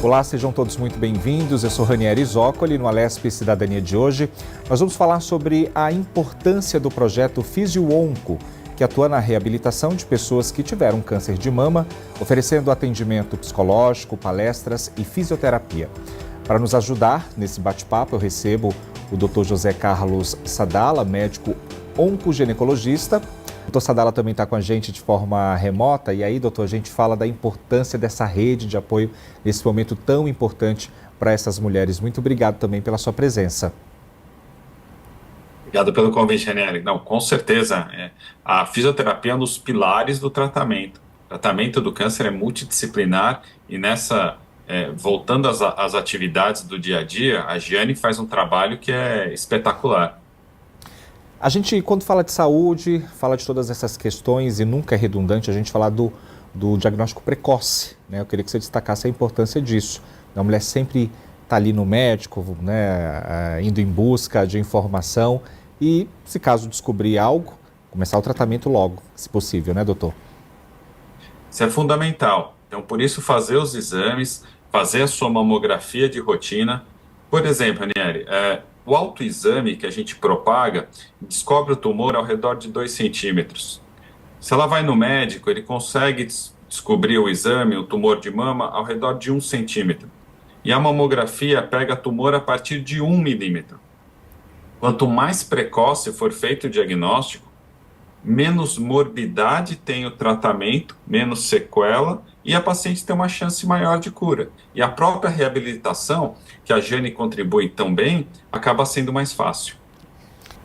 Olá, sejam todos muito bem-vindos. Eu sou Ranieri Zoccoli, no Alesp Cidadania de hoje. Nós vamos falar sobre a importância do projeto Fisio-Onco, que atua na reabilitação de pessoas que tiveram câncer de mama, oferecendo atendimento psicológico, palestras e fisioterapia. Para nos ajudar nesse bate-papo, eu recebo o Dr. José Carlos Sadala, médico oncoginecologista. O Dr. Sadala também está com a gente de forma remota. E aí, doutor, a gente fala da importância dessa rede de apoio nesse momento tão importante para essas mulheres. Muito obrigado também pela sua presença. Obrigado pelo convite, Ranieri. Não, com certeza, a fisioterapia é um dos pilares do tratamento. O tratamento do câncer é multidisciplinar e voltando às atividades do dia a dia, a Giane faz um trabalho que é espetacular. A gente, quando fala de saúde, fala de todas essas questões e nunca é redundante a gente falar do diagnóstico precoce, né? Eu queria que você destacasse a importância disso. A mulher sempre está ali no médico, né, indo em busca de informação e, se caso descobrir algo, começar o tratamento logo, se possível, né, doutor? Isso é fundamental. Então, por isso, fazer os exames, fazer a sua mamografia de rotina. Por exemplo, Ranieri, o autoexame que a gente propaga descobre o tumor ao redor de 2 centímetros. Se ela vai no médico, ele consegue descobrir o exame, o tumor de mama, ao redor de 1 centímetro. E a mamografia pega tumor a partir de 1 milímetro. Quanto mais precoce for feito o diagnóstico, menos morbidade tem o tratamento, menos sequela, e a paciente tem uma chance maior de cura. E a própria reabilitação, que a Giane contribui tão bem, acaba sendo mais fácil.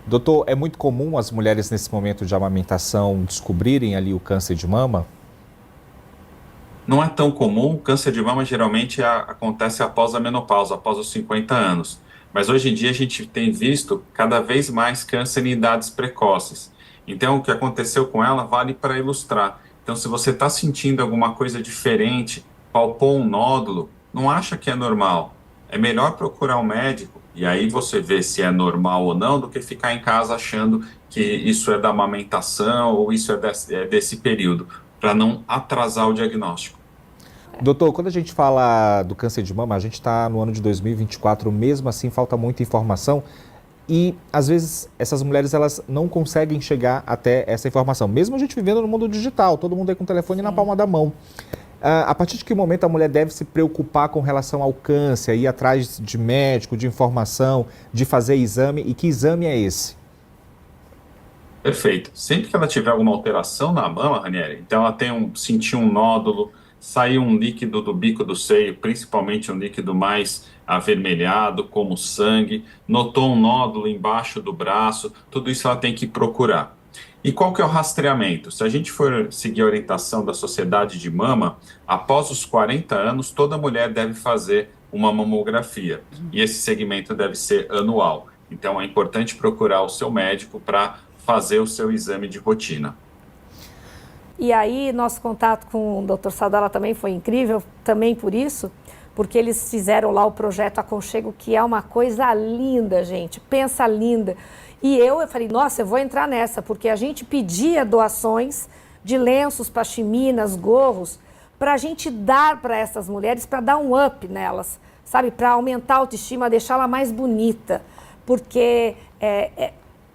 Doutor, é muito comum as mulheres nesse momento de amamentação descobrirem ali o câncer de mama? Não é tão comum, o câncer de mama geralmente acontece após a menopausa, após os 50 anos. Mas hoje em dia a gente tem visto cada vez mais câncer em idades precoces. Então o que aconteceu com ela vale para ilustrar. Então se você está sentindo alguma coisa diferente, palpou um nódulo, não acha que é normal. É melhor procurar um médico e aí você vê se é normal ou não do que ficar em casa achando que isso é da amamentação ou isso é desse período, para não atrasar o diagnóstico. Doutor, quando a gente fala do câncer de mama, a gente está no ano de 2024, mesmo assim falta muita informação e às vezes essas mulheres elas não conseguem chegar até essa informação, mesmo a gente vivendo no mundo digital, todo mundo aí com o telefone na palma da mão. A partir de que momento a mulher deve se preocupar com relação ao câncer, ir atrás de médico, de informação, de fazer exame, e que exame é esse? Perfeito. Sempre que ela tiver alguma alteração na mama, Ranieri, então ela sentir um nódulo, sair um líquido do bico do seio, principalmente um líquido mais avermelhado, como sangue, notou um nódulo embaixo do braço, tudo isso ela tem que procurar. E qual que é o rastreamento? Se a gente for seguir a orientação da Sociedade de Mama, após os 40 anos, toda mulher deve fazer uma mamografia. E esse segmento deve ser anual. Então é importante procurar o seu médico para fazer o seu exame de rotina. E aí, nosso contato com o Dr. Sadala também foi incrível, também por isso, porque eles fizeram lá o projeto Aconchego, que é uma coisa linda, gente, pensa linda. E eu falei, nossa, eu vou entrar nessa, porque a gente pedia doações de lenços, pashminas, gorros, para a gente dar para essas mulheres, para dar um up nelas, sabe, para aumentar a autoestima, deixá-la mais bonita, porque...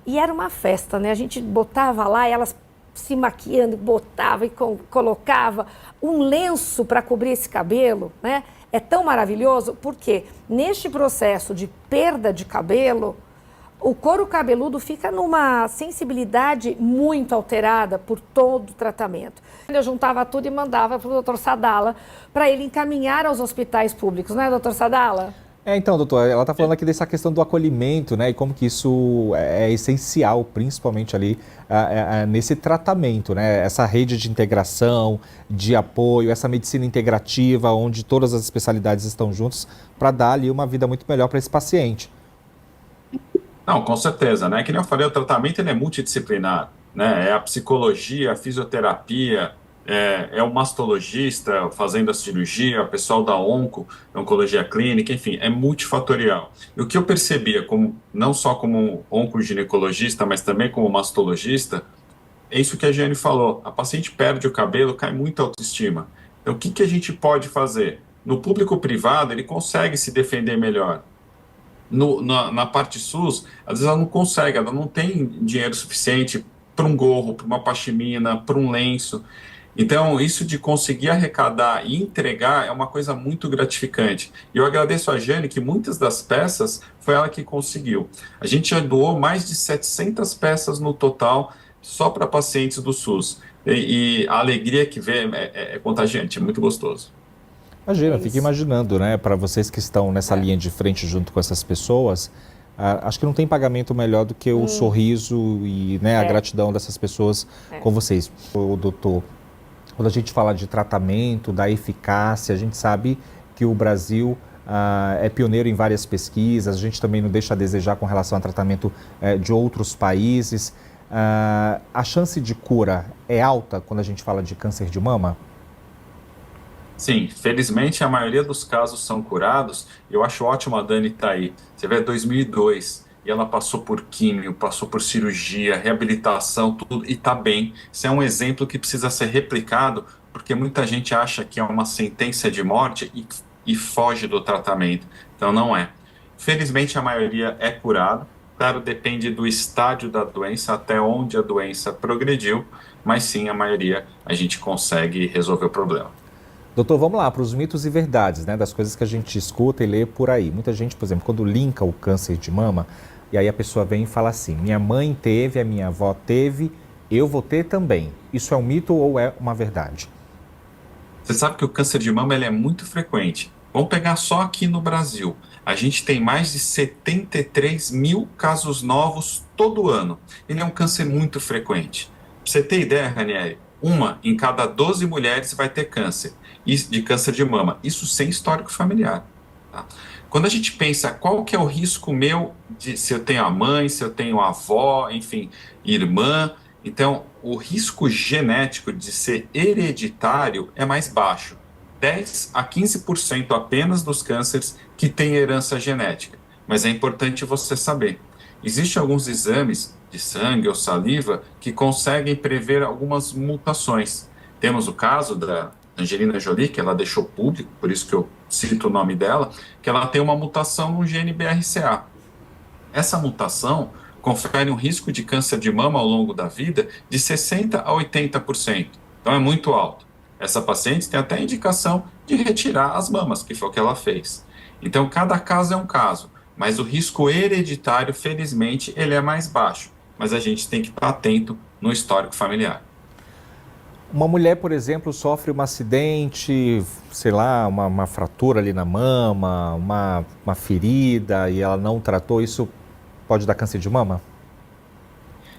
E era uma festa, né? A gente botava lá, elas se maquiando, botava e colocava um lenço para cobrir esse cabelo, né? É tão maravilhoso porque neste processo de perda de cabelo, o couro cabeludo fica numa sensibilidade muito alterada por todo o tratamento. Eu juntava tudo e mandava para o Dr. Sadala para ele encaminhar aos hospitais públicos, né, Dr. Sadala? Então, doutor, ela está falando aqui dessa questão do acolhimento, né, e como que isso é essencial, principalmente ali nesse tratamento, né, essa rede de integração, de apoio, essa medicina integrativa, onde todas as especialidades estão juntas para dar ali uma vida muito melhor para esse paciente. Não, com certeza, né, que nem eu falei, o tratamento ele é multidisciplinar, né, é a psicologia, a fisioterapia, é o mastologista fazendo a cirurgia, o pessoal da oncologia clínica, enfim, é multifatorial. E o que eu percebia, não só como oncoginecologista, mas também como mastologista, é isso que a Giane falou, a paciente perde o cabelo, cai muita autoestima. Então, o que a gente pode fazer? No público privado, ele consegue se defender melhor. Na parte SUS, às vezes ela não consegue, ela não tem dinheiro suficiente para um gorro, para uma pashmina, para um lenço. Então, isso de conseguir arrecadar e entregar é uma coisa muito gratificante. E eu agradeço a Jane que muitas das peças foi ela que conseguiu. A gente já doou mais de 700 peças no total só para pacientes do SUS. E a alegria que vem é contagiante, é muito gostoso. Imagina, fica imaginando, né, para vocês que estão nessa linha de frente junto com essas pessoas, acho que não tem pagamento melhor do que o sorriso e, né, a gratidão dessas pessoas com vocês. O doutor, quando a gente fala de tratamento, da eficácia, a gente sabe que o Brasil é pioneiro em várias pesquisas, a gente também não deixa a desejar com relação ao tratamento de outros países. A chance de cura é alta quando a gente fala de câncer de mama? Sim, felizmente a maioria dos casos são curados. Eu acho ótimo a Dani estar aí. Você vê 2002 e ela passou por químio, passou por cirurgia, reabilitação, tudo, e está bem. Isso é um exemplo que precisa ser replicado, porque muita gente acha que é uma sentença de morte e foge do tratamento. Então não é. Felizmente a maioria é curado. Claro, depende do estágio da doença, até onde a doença progrediu, mas sim, a maioria a gente consegue resolver o problema. Doutor, vamos lá para os mitos e verdades, né, das coisas que a gente escuta e lê por aí. Muita gente, por exemplo, quando linka o câncer de mama, e aí a pessoa vem e fala assim, minha mãe teve, a minha avó teve, eu vou ter também. Isso é um mito ou é uma verdade? Você sabe que o câncer de mama ele é muito frequente. Vamos pegar só aqui no Brasil. A gente tem mais de 73 mil casos novos todo ano. Ele é um câncer muito frequente. Pra você ter ideia, Ranieri, 1 em cada 12 mulheres vai ter câncer, de câncer de mama. Isso sem histórico familiar. Tá? Quando a gente pensa qual que é o risco meu, se eu tenho a mãe, se eu tenho a avó, enfim, irmã, então o risco genético de ser hereditário é mais baixo. 10 a 15% apenas dos cânceres que têm herança genética. Mas é importante você saber. Existem alguns exames de sangue ou saliva que conseguem prever algumas mutações. Temos o caso da Angelina Jolie, que ela deixou público, por isso que eu cito o nome dela, que ela tem uma mutação no gene BRCA. Essa mutação confere um risco de câncer de mama ao longo da vida de 60% a 80%. Então é muito alto. Essa paciente tem até indicação de retirar as mamas, que foi o que ela fez. Então cada caso é um caso, mas o risco hereditário, felizmente, ele é mais baixo. Mas a gente tem que estar atento no histórico familiar. Uma mulher, por exemplo, sofre um acidente, sei lá, uma fratura ali na mama, uma ferida e ela não tratou, isso pode dar câncer de mama?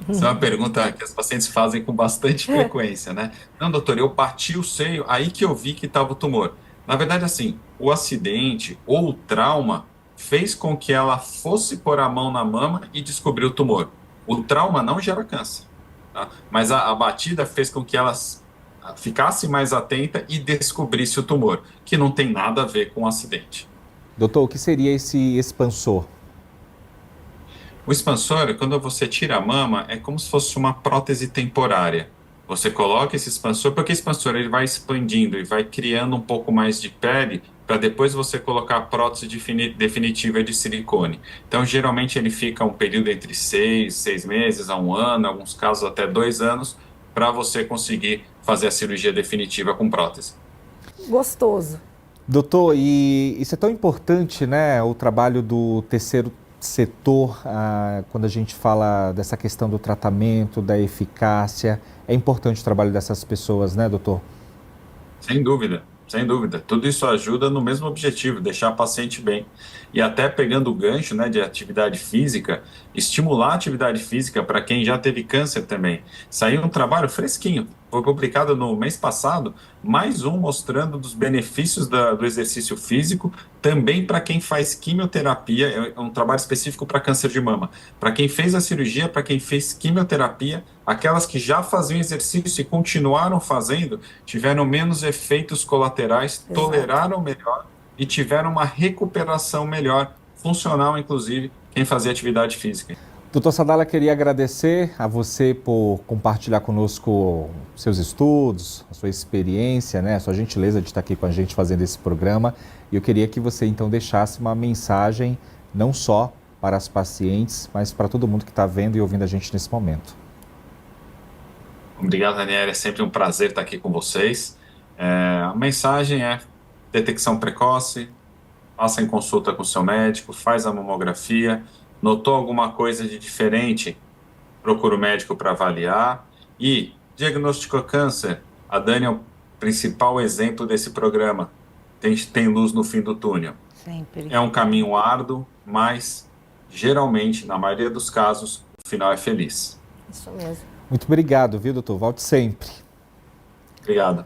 Essa é uma pergunta que as pacientes fazem com bastante frequência, né? Não, doutor, eu bati o seio, aí que eu vi que estava o tumor. Na verdade, assim, o acidente ou o trauma fez com que ela fosse pôr a mão na mama e descobriu o tumor. O trauma não gera câncer, tá? Mas a batida fez com que ela ficasse mais atenta e descobrisse o tumor, que não tem nada a ver com o acidente. Doutor, o que seria esse expansor? O expansor, quando você tira a mama, é como se fosse uma prótese temporária. Você coloca esse expansor, porque o expansor ele vai expandindo e vai criando um pouco mais de pele para depois você colocar a prótese definitiva de silicone. Então, geralmente ele fica um período entre 6 meses a 1 ano, em alguns casos até 2 anos, para você conseguir fazer a cirurgia definitiva com prótese. Gostoso. Doutor, e isso é tão importante, né, o trabalho do terceiro setor, quando a gente fala dessa questão do tratamento, da eficácia, é importante o trabalho dessas pessoas, né, doutor? Sem dúvida, sem dúvida. Tudo isso ajuda no mesmo objetivo, deixar a paciente bem. E até pegando o gancho, né, de atividade física, estimular a atividade física para quem já teve câncer também. Saiu um trabalho fresquinho, foi publicado no mês passado, mais um mostrando dos benefícios do exercício físico, também para quem faz quimioterapia, é um trabalho específico para câncer de mama. Para quem fez a cirurgia, para quem fez quimioterapia, aquelas que já faziam exercício e continuaram fazendo, tiveram menos efeitos colaterais, toleraram melhor e tiveram uma recuperação melhor, funcional inclusive, quem fazia atividade física. Doutor Sadala, queria agradecer a você por compartilhar conosco seus estudos, a sua experiência, né, a sua gentileza de estar aqui com a gente fazendo esse programa. E eu queria que você então deixasse uma mensagem não só para as pacientes, mas para todo mundo que está vendo e ouvindo a gente nesse momento. Obrigado, Ranieri. É sempre um prazer estar aqui com vocês. A mensagem é detecção precoce, faça em consulta com o seu médico, faz a mamografia, notou alguma coisa de diferente, procura o médico para avaliar e diagnosticou câncer. A Dani é o principal exemplo desse programa. Tem luz no fim do túnel. Sempre. É um caminho árduo, mas geralmente, na maioria dos casos, o final é feliz. Isso mesmo. Muito obrigado, viu, doutor? Volte sempre. Obrigado.